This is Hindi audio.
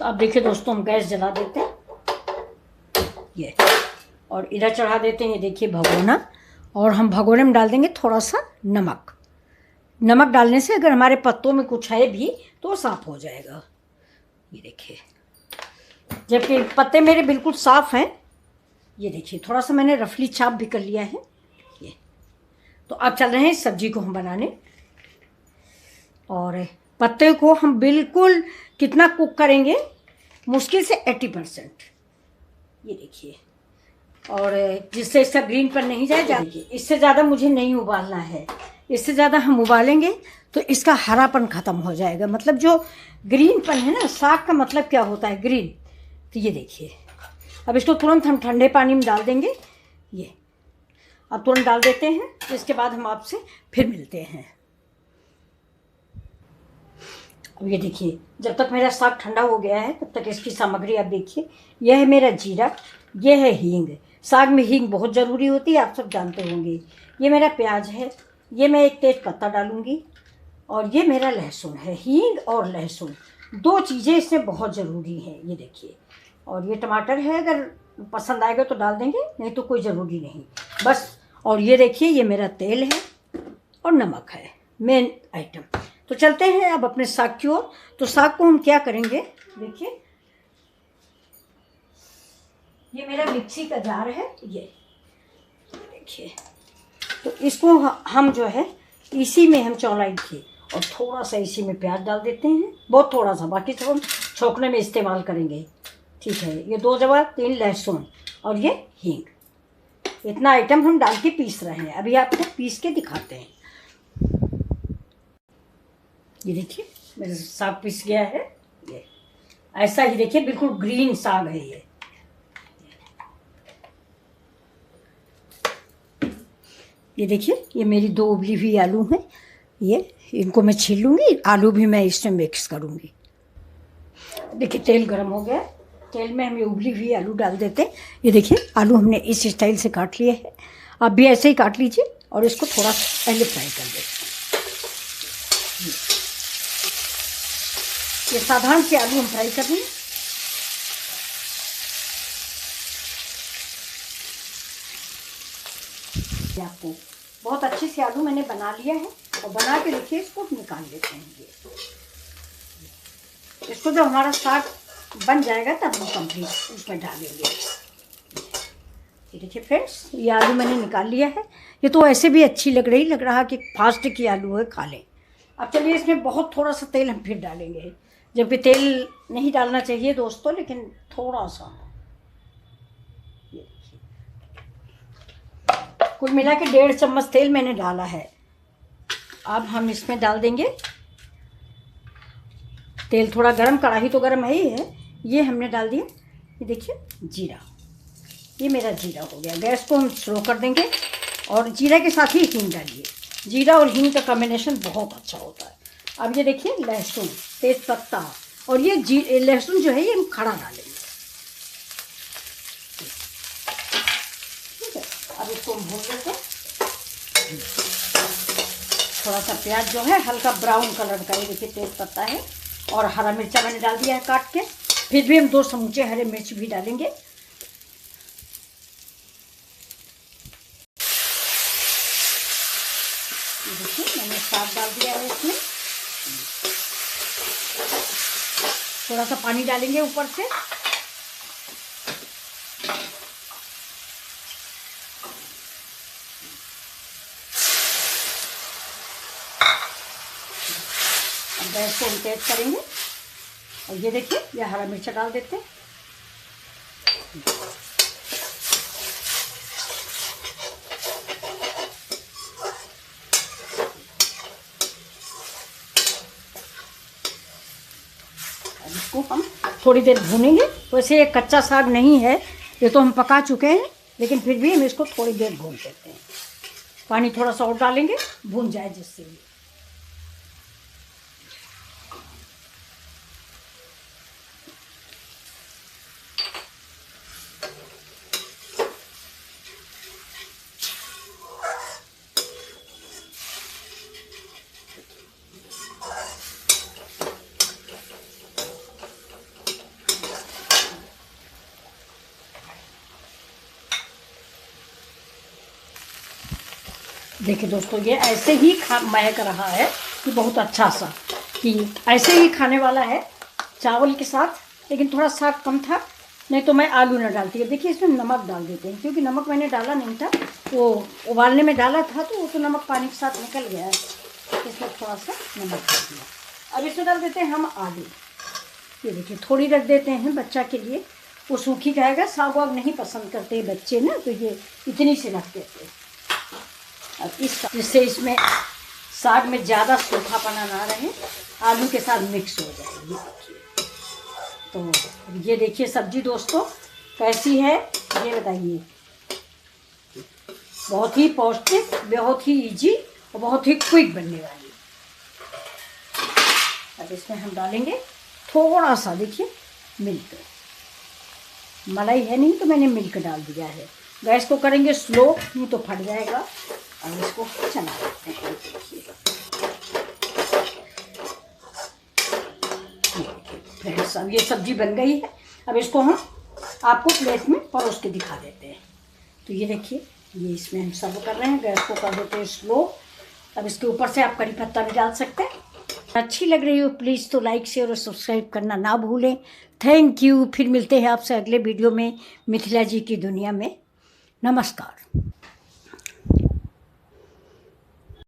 तो अब देखिए दोस्तों, हम गैस जला देते हैं ये, और इधर चढ़ा देते हैं ये देखिए भगोना, और हम भगोने में डाल देंगे थोड़ा सा नमक। नमक डालने से अगर हमारे पत्तों में कुछ है भी तो साफ हो जाएगा। ये देखिए, जबकि पत्ते मेरे बिल्कुल साफ हैं। ये देखिए, थोड़ा सा मैंने रफली चाप भी कर लिया है ये। तो अब चल रहे हैं सब्जी को हम बनाने, और पत्ते को हम बिल्कुल कितना कुक करेंगे, मुश्किल से 80%। ये देखिए, और जिससे इसका ग्रीन पर नहीं जाए। देखिए, इससे ज़्यादा मुझे नहीं उबालना है। इससे ज़्यादा हम उबालेंगे तो इसका हरापन ख़त्म हो जाएगा। मतलब जो ग्रीन पन है ना, साग का मतलब क्या होता है, ग्रीन। तो ये देखिए, अब इसको तुरंत हम ठंडे पानी में डाल देंगे। ये अब तुरंत डाल देते हैं, इसके बाद हम आपसे फिर मिलते हैं। अब ये देखिए, जब तक मेरा साग ठंडा हो गया है तब तक इसकी सामग्री आप देखिए। यह है मेरा जीरा, यह है हींग। साग में हींग बहुत ज़रूरी होती है, आप सब जानते होंगे। ये मेरा प्याज है, ये मैं एक तेज पत्ता डालूँगी, और ये मेरा लहसुन है। हींग और लहसुन 2 चीज़ें इसमें बहुत ज़रूरी हैं। ये देखिए, और ये टमाटर है, अगर पसंद आएगा तो डाल देंगे, नहीं तो कोई ज़रूरी नहीं बस। और ये देखिए, ये मेरा तेल है और नमक है, मेन आइटम। तो चलते हैं अब अपने साग की ओर। तो साग को हम क्या करेंगे, देखिए ये मेरा मिक्सी का जार है ये देखिए। तो इसको हम जो है इसी में हम चौलाएंगे, और थोड़ा सा इसी में प्याज डाल देते हैं, बहुत थोड़ा सा, बाकी सब हम छोंकने में इस्तेमाल करेंगे। ठीक है, ये 2 जवा 3 लहसुन और ये हींग, इतना आइटम हम डाल के पीस रहे हैं। अभी आपको पीस के दिखाते हैं। ये देखिए, मेरा साग पीस गया है। ये ऐसा ही देखिए, बिल्कुल ग्रीन साग है ये। ये देखिए, ये मेरी 2 उबली हुई आलू हैं। ये इनको मैं छील लूँगी, आलू भी मैं इसमें मिक्स करूँगी। देखिए, तेल गर्म हो गया, तेल में हम ये उबली हुई आलू डाल देते हैं। ये देखिए, आलू हमने इस स्टाइल से काट लिए हैं, आप भी ऐसे ही काट लीजिए, और इसको थोड़ा पहले फ्राई कर दें। ये साधारण से आलू हम फ्राई कर लें। आपको बहुत अच्छे से आलू मैंने बना लिया है, और बना के देखिए इसको निकाल लेते हैं। इसको जब हमारा साग बन जाएगा तब हम कंप्लीट उसमें डालेंगे। ये देखिए फ्रेंड्स, ये आलू मैंने निकाल लिया है। ये तो ऐसे भी अच्छी लग रहा कि फास्ट की आलू है, खा लें। अब चलिए, इसमें बहुत थोड़ा सा तेल हम फिर डालेंगे, जबकि तेल नहीं डालना चाहिए दोस्तों, लेकिन थोड़ा सा। कुल मिला के 1.5 चम्मच तेल मैंने डाला है। अब हम इसमें डाल देंगे तेल थोड़ा गरम, कढ़ाई तो गरम है ही है। ये हमने डाल दिया, ये देखिए जीरा, ये मेरा जीरा हो गया। गैस को हम स्लो कर देंगे, और जीरा के साथ ही हींग डालिए। जीरा और हींग का कॉम्बिनेशन बहुत अच्छा होता है। अब ये देखिए, लहसुन, तेज पत्ता, और ये लहसुन जो है ये हम खड़ा डालेंगे। ठीक है, अब इसको हम भून लेते हैं। थोड़ा सा प्याज जो है हल्का ब्राउन कलर का, ये देखिए तेज पत्ता है, और हरा मिर्चा मैंने डाल दिया है काट के। फिर भी हम 2 समूचे हरे मिर्च भी डालेंगे। देखिए, मैंने साग डाल दिया है इसमें। थोड़ा सा पानी डालेंगे ऊपर से। गैस को हम तेज करेंगे, और ये देखिए, ये हरा मिर्चा डाल देते हैं। अब इसको हम थोड़ी देर भूनेंगे। वैसे ये कच्चा साग नहीं है, ये तो हम पका चुके हैं, लेकिन फिर भी हम इसको थोड़ी देर भून देते हैं। पानी थोड़ा सा और डालेंगे, भून जाए जिससे। देखिए दोस्तों, ये ऐसे ही महक रहा है कि बहुत अच्छा सा, कि ऐसे ही खाने वाला है चावल के साथ। लेकिन थोड़ा साग कम था, नहीं तो मैं आलू न डालती। देखिए इसमें नमक डाल देते हैं, क्योंकि नमक मैंने डाला नहीं था, वो उबालने में डाला था तो वो तो नमक पानी के साथ निकल गया है, इसमें थोड़ा सा नमक डाल दिया। अब इसमें डाल देते हैं हम आलू। ये देखिए थोड़ी रख देते हैं बच्चा के लिए, वो सूखी खाएगा, साग वाग नहीं पसंद करते बच्चे ना, तो ये इतनी सी रख देते हैं। अब जिससे इसमें साग में ज़्यादा सूखापना ना रहे, आलू के साथ मिक्स हो जाए। ये देखिए, तो ये देखिए सब्जी दोस्तों कैसी है ये बताइए। बहुत ही पौष्टिक, बहुत ही इजी और बहुत ही क्विक बनने वाली। अब इसमें हम डालेंगे थोड़ा सा, देखिए मिल्क। मलाई है नहीं तो मैंने मिल्क डाल दिया है। गैस को करेंगे स्लो, नहीं तो फट जाएगा। अब इसको चला देते हैं। फ्रेंड्स, अब ये सब्जी बन गई है। अब इसको हम आपको प्लेट में परोस के दिखा देते हैं। तो ये देखिए, ये इसमें हम सर्व कर रहे हैं। गैस को कर देते हैं स्लो। अब इसके ऊपर से आप करी पत्ता भी डाल सकते हैं। अच्छी लग रही हो प्लीज़ तो लाइक शेयर और सब्सक्राइब करना ना भूलें। Thank you. फिर मिलते हैं आपसे अगले वीडियो में मिथिला जी की दुनिया में। नमस्कार।